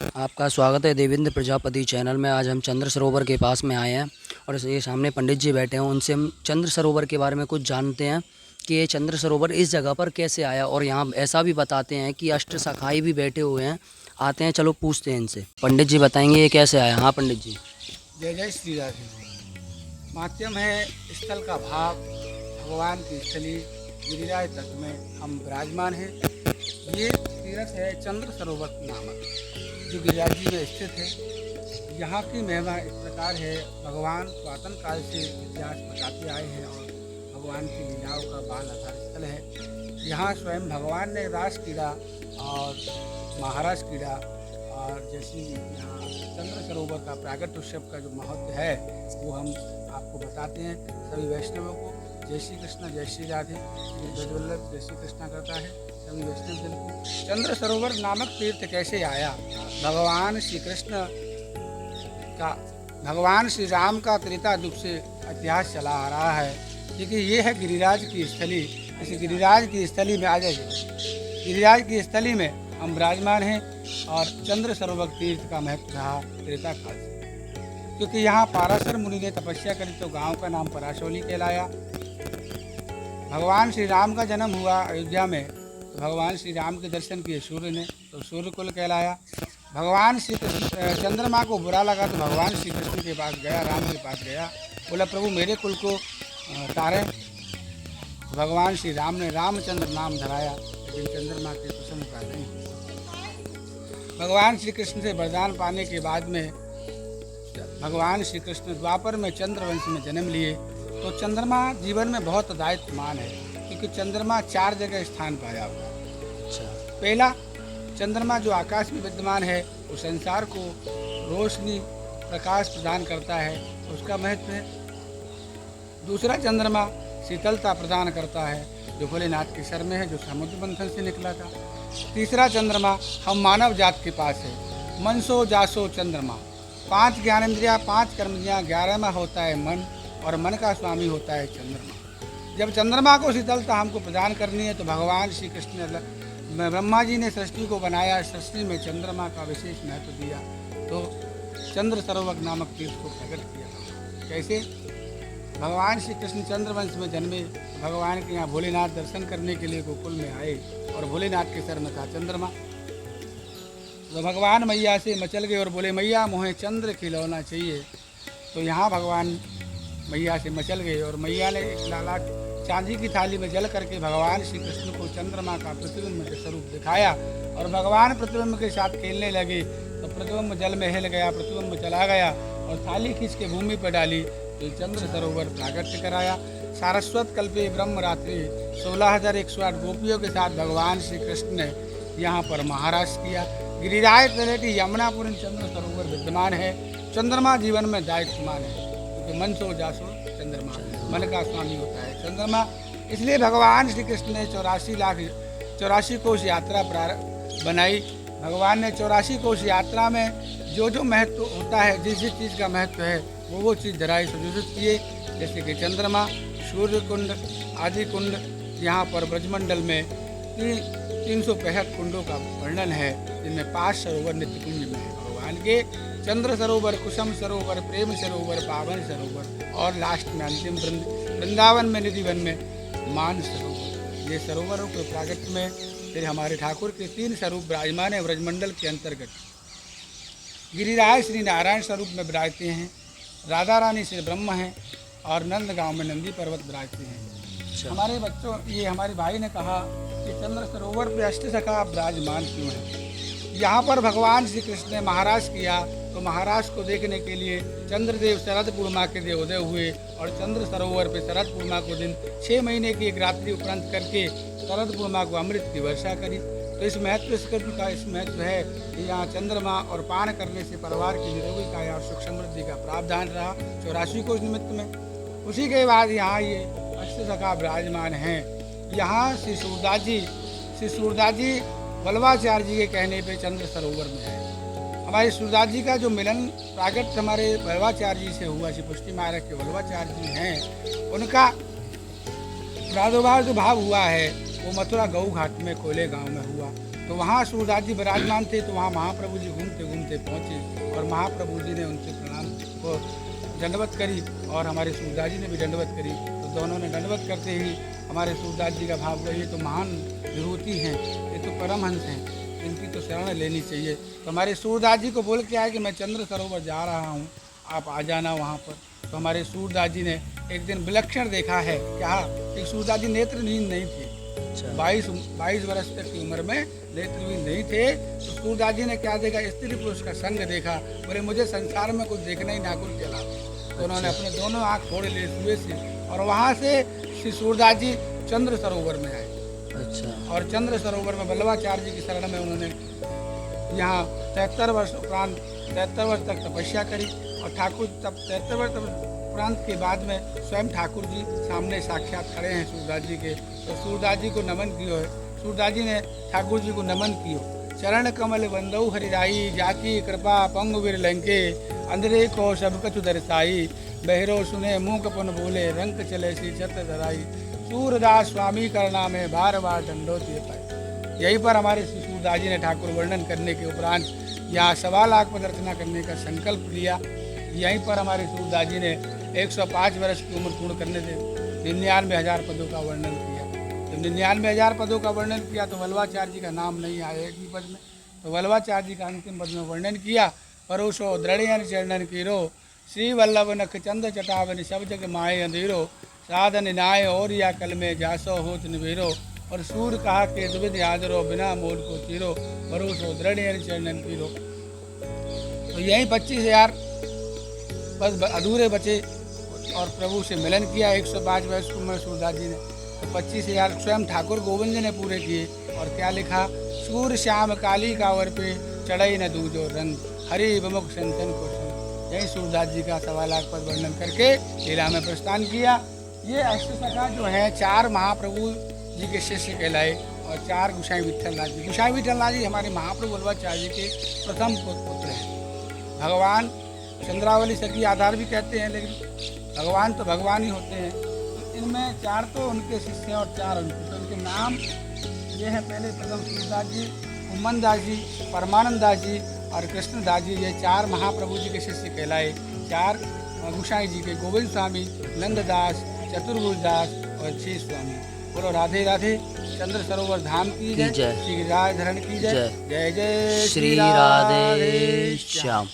आपका स्वागत है देवेंद्र प्रजापति चैनल में। आज हम चंद्र सरोवर के पास में आए हैं और ये सामने पंडित जी बैठे हैं। उनसे हम चंद्र सरोवर के बारे में कुछ जानते हैं कि ये चंद्र सरोवर इस जगह पर कैसे आया, और यहाँ ऐसा भी बताते हैं कि अष्ट सखाई भी बैठे हुए हैं। आते हैं, चलो पूछते हैं इनसे। पंडित जी बताएंगे ये कैसे आया। हाँ पंडित जी। जय जय श्री राधे। माध्यम है स्थल का भाव, भगवान की स्थली गिरिराज तट में हम विराजमान हैं। ये तीर्थ है चंद्र सरोवर नामक, जो गिरिराज जी में स्थित है। यहाँ की महिमा इस प्रकार है, भगवान पुरातन काल से इतिहास बताते आए हैं और भगवान की लीलाओं का बाल आधार स्थल है। यहाँ स्वयं भगवान ने रास क्रीड़ा और महाराज क्रीड़ा और जैसी यहाँ चंद्र सरोवर का प्रागट्य उत्सव का जो महत्व है वो हम आपको बताते हैं सभी वैष्णवों को। जय श्री कृष्ण, जय श्री राधे। श्री ब्रजवल्लभ जय श्री कृष्ण करता है सभी वैष्णव जन को। चंद्र सरोवर नामक तीर्थ कैसे आया? भगवान श्री कृष्ण का, भगवान श्री राम का त्रेता युग से इतिहास चला आ रहा है, क्योंकि ये है गिरिराज की स्थली। इस गिरिराज की स्थली में आ जाइए। गिरिराज की स्थली में हम विराजमान हैं और चंद्र सरोवर तीर्थ का महत्व रहा त्रेता काल से, क्योंकि यहाँ पाराशर मुनि ने तपस्या करी तो गांव का नाम पराशौली कहलाया। भगवान श्री राम का जन्म हुआ अयोध्या में, तो भगवान श्री राम के दर्शन किए सूर्य ने, तो सूर्य कुल कहलाया। भगवान श्री कृष्ण चंद्रमा को बुरा लगा तो भगवान श्री कृष्ण के पास गया, राम के पास गया, बोला प्रभु मेरे कुल को तारे। भगवान श्री राम ने रामचंद्र नाम धराया, लेकिन चंद्रमा के कुसुम का नहीं। भगवान श्री कृष्ण से वरदान पाने के बाद में भगवान श्री कृष्ण द्वापर में चंद्रवंश में जन्म लिए। तो चंद्रमा जीवन में बहुत दायित्वमान है, क्योंकि चंद्रमा 4 जगह स्थान पाया हुआ है। अच्छा। पहला चंद्रमा जो आकाश में विद्यमान है, वो संसार को रोशनी प्रकाश प्रदान करता है, उसका महत्व है। दूसरा चंद्रमा शीतलता प्रदान करता है, जो भोलेनाथ के सर में है, जो समुद्र मंथन से निकला था। तीसरा चंद्रमा हम मानव जात के पास है, मनसो जासो चंद्रमा। 5 ज्ञानेंद्रिया, 5 कर्मेंद्रियाँ, 11वां होता है मन, और मन का स्वामी होता है चंद्रमा। जब चंद्रमा को शीतलता हमको प्रदान करनी है, तो भगवान श्री कृष्ण ने, ब्रह्मा जी ने सृष्टि को बनाया, सृष्टि में चंद्रमा का विशेष महत्व दिया, तो चंद्र सरोवर नामक तीर्थ को प्रकट किया। कैसे? भगवान श्री कृष्ण चंद्रवंश में जन्मे, भगवान के यहाँ भोलेनाथ दर्शन करने के लिए गोकुल में आए, और भोलेनाथ के सर में था चंद्रमा। तो भगवान मैया से मचल गए और बोले मैया मोहे चंद्र खिलौना चाहिए। तो यहाँ भगवान मैया से मचल गए और मैया ने एक लाला चांदी की थाली में जल करके भगवान श्री कृष्ण को चंद्रमा का प्रतिबिंब के स्वरूप दिखाया, और भगवान प्रतिबिंब के साथ खेलने लगे। तो प्रतिबिंब जल में हिल गया, प्रतिबिंब चला गया, और थाली खींच के भूमि पर डाली, तो चंद्र सरोवर प्रागट्य कराया। सारस्वत कल्पे ब्रह्म रात्रि 16,108 गोपियों के साथ भगवान श्री कृष्ण ने यहाँ पर महाराज किया। गिरिराज तलेटी यमुनापुर चंद्र सरोवर विद्यमान है। चंद्रमा जीवन में दायित्वमान है, क्योंकि मन सो जासो चंद्रमा, मन का स्वामी होता है चंद्रमा। इसलिए भगवान श्री कृष्ण ने 84 कोश यात्रा बनाई। भगवान ने 84 कोश यात्रा में जो जो महत्व होता है, जिस जिस चीज़ का महत्व है, वो चीज़ धराई सुनिश्चित किए। जैसे कि चंद्रमा, सूर्य कुंड आदि कुंड, यहाँ पर ब्रजमंडल में 365 कुंडों का वर्णन है, जिनमें 5 सरोवर नित्य कुंज में है भगवान के। चंद्र सरोवर, कुसुम सरोवर, प्रेम सरोवर, पावन सरोवर, और लास्ट में अंतिम वृंदावन में निधिवन में मान सरोवर। ये सरोवरों के प्रागट्य में फिर हमारे ठाकुर के 3 स्वरूप विराजमान है ब्रजमंडल के अंतर्गत। गिरिराज श्री नारायण स्वरूप में विराजते हैं, राधा रानी से ब्रह्म हैं, और नंद गांव में नंदी पर्वत विराजते हैं। हमारे बच्चों, ये हमारे भाई ने कहा कि चंद्र सरोवर पे अष्टसखा विराजमान क्यों है? यहाँ पर भगवान श्री कृष्ण ने महाराज किया, तो महाराज को देखने के लिए चंद्रदेव शरद पूर्णिमा के दिन उदय हुए, और चंद्र सरोवर पे शरद पूर्णिमा को दिन 6 महीने की एक रात्रि उपरांत करके शरद पूर्णिमा को अमृत की वर्षा करी। तो इस महत्व का इस महत्व है कि यहाँ चंद्रमा और पान करने से परिवार की निरोगी काया और सुख समृद्धि का प्रावधान रहा 84 कोश निमित्त में। उसी के बाद यहाँ ये अष्टसखा विराजमान हैं। यहाँ श्री सूरदास जी वल्लभाचार्य जी के कहने पे चंद्र सरोवर में है। हमारे सूरदास जी का जो मिलन प्रागट हमारे वल्लभाचार्य जी से हुआ, श्री पुष्टि मार्ग के वल्लभाचार्य जी हैं, उनका प्रादुर्भाव जो भाव हुआ है वो मथुरा गऊ घाट में कोले गांव में हुआ। तो वहाँ सूरदास जी विराजमान थे, तो वहाँ महाप्रभु जी घूमते घूमते पहुँचे और महाप्रभु जी ने उनसे प्रणाम को दंडवत करी और हमारे सूरदास जी ने भी दंडवत करी। तो दोनों ने दंडवत करते ही हमारे सूरदास जी का भाव हुआ, ये तो महान विभूति हैं, ये तो परमहंस हैं, इनकी तो शरण लेनी चाहिए। तो हमारे सूरदास जी को बोल के आए कि मैं चंद्र सरोवर जा रहा हूँ, आप आ जाना वहाँ पर। तो हमारे सूरदास जी ने एक दिन विलक्षण देखा है। क्या? एक सूरदास जी नेत्रहीन नहीं थे, 22 वर्ष तक की उम्र में नेत्रहीन नहीं थे। तो सूरदास जी ने क्या देखा? स्त्री पुरुष का संग देखा। बोले मुझे संसार में कुछ देखना ही ना, कुछ चला। तो उन्होंने अपने दोनों आँख फोड़े ले हुए से और वहाँ से श्री सूरदास जी चंद्र सरोवर में आए। अच्छा। और चंद्र सरोवर में वल्लभाचार्य जी की शरण में उन्होंने यहाँ 73 वर्ष उपरांत 73 वर्ष तक तपस्या करी। और ठाकुर तब 73 वर्ष उपरांत के बाद में स्वयं ठाकुर जी सामने साक्षात खड़े हैं सूरदास जी के। तो सूरदास जी को नमन कियो है। सूरदास जी ने ठाकुर जी को नमन कियो। चरण कमल बंदऊ हरिराई, जाकी कृपा पंग वीर लंके, अंधरे को सब कछु दर्शाई, बहरो सुने मूक पुन बोले, रंग चले सी छत्र धराई, सूरदास स्वामी करना में बार बार दंडोती पाई। यहीं पर हमारे श्री सूरदास जी ने ठाकुर वर्णन करने के उपरांत यहाँ 1.25 लाख पदर्चना करने का संकल्प लिया। यहीं पर हमारे सूरदास जी ने 105 वर्ष की उम्र पूर्ण करने से 99,000 पदों का वर्णन किया। जब 99,000 पदों का वर्णन किया तो वल्लभाचार्य जी का नाम नहीं आया एक भी पद में। तो वल्लभाचार्य जी का अंतिम पद में वर्णन किया, परोसो दृढ़ चरणन कीरो, श्री वल्लभ नख चंद चटावन सब जग माए अंधेरो, साधन न्याय और या कल में जासो होत निवेरो, और सूर कहा के दुविध यादरो, बिना मोल को चीरो, भरोसो दृढ़ चरणन कीरो। तो यही 25,000 पद अधूरे बचे और प्रभु से मिलन किया 105 वर्ष की उम्र सूरदास जी ने। तो 25,000 स्वयं ठाकुर गोविंद ने पूरे किए। और क्या लिखा? सूर श्याम काली कावर पे चढ़ई न दूजो रंग, हरि विमुख संतन को संग। यही सूरदास जी का 1.25 लाख पद वर्णन करके लीला में प्रस्थान किया। ये अष्टसखा जो है 4 महाप्रभु जी के शिष्य कहलाए और 4 गोसाई विट्ठलनाथ जी। गोसाई विट्ठलनाथ जी हमारे महाप्रभु वल्लभाचार्य जी के प्रथम पुत्र हैं। भगवान चंद्रावली सखी आधार भी कहते हैं, लेकिन भगवान तो भगवान ही होते हैं। तो इनमें 4 तो उनके शिष्य हैं और 4 उनके। तो उनके नाम ये है, पहले प्रथम सूरदास जी, उम्मन दास जी, परमानंद दास जी और कृष्णदास जी। ये 4 महाप्रभु जी के शिष्य कहलाए। 4 गोसाई जी के, गोविंद स्वामी, नंददास, चतुर्भुज दास और 6 स्वामी। बोलो राधे राधे। चंद्र सरोवर धाम की जय, श्री राज धरण की जय। जय जय श्री राधे श्याम।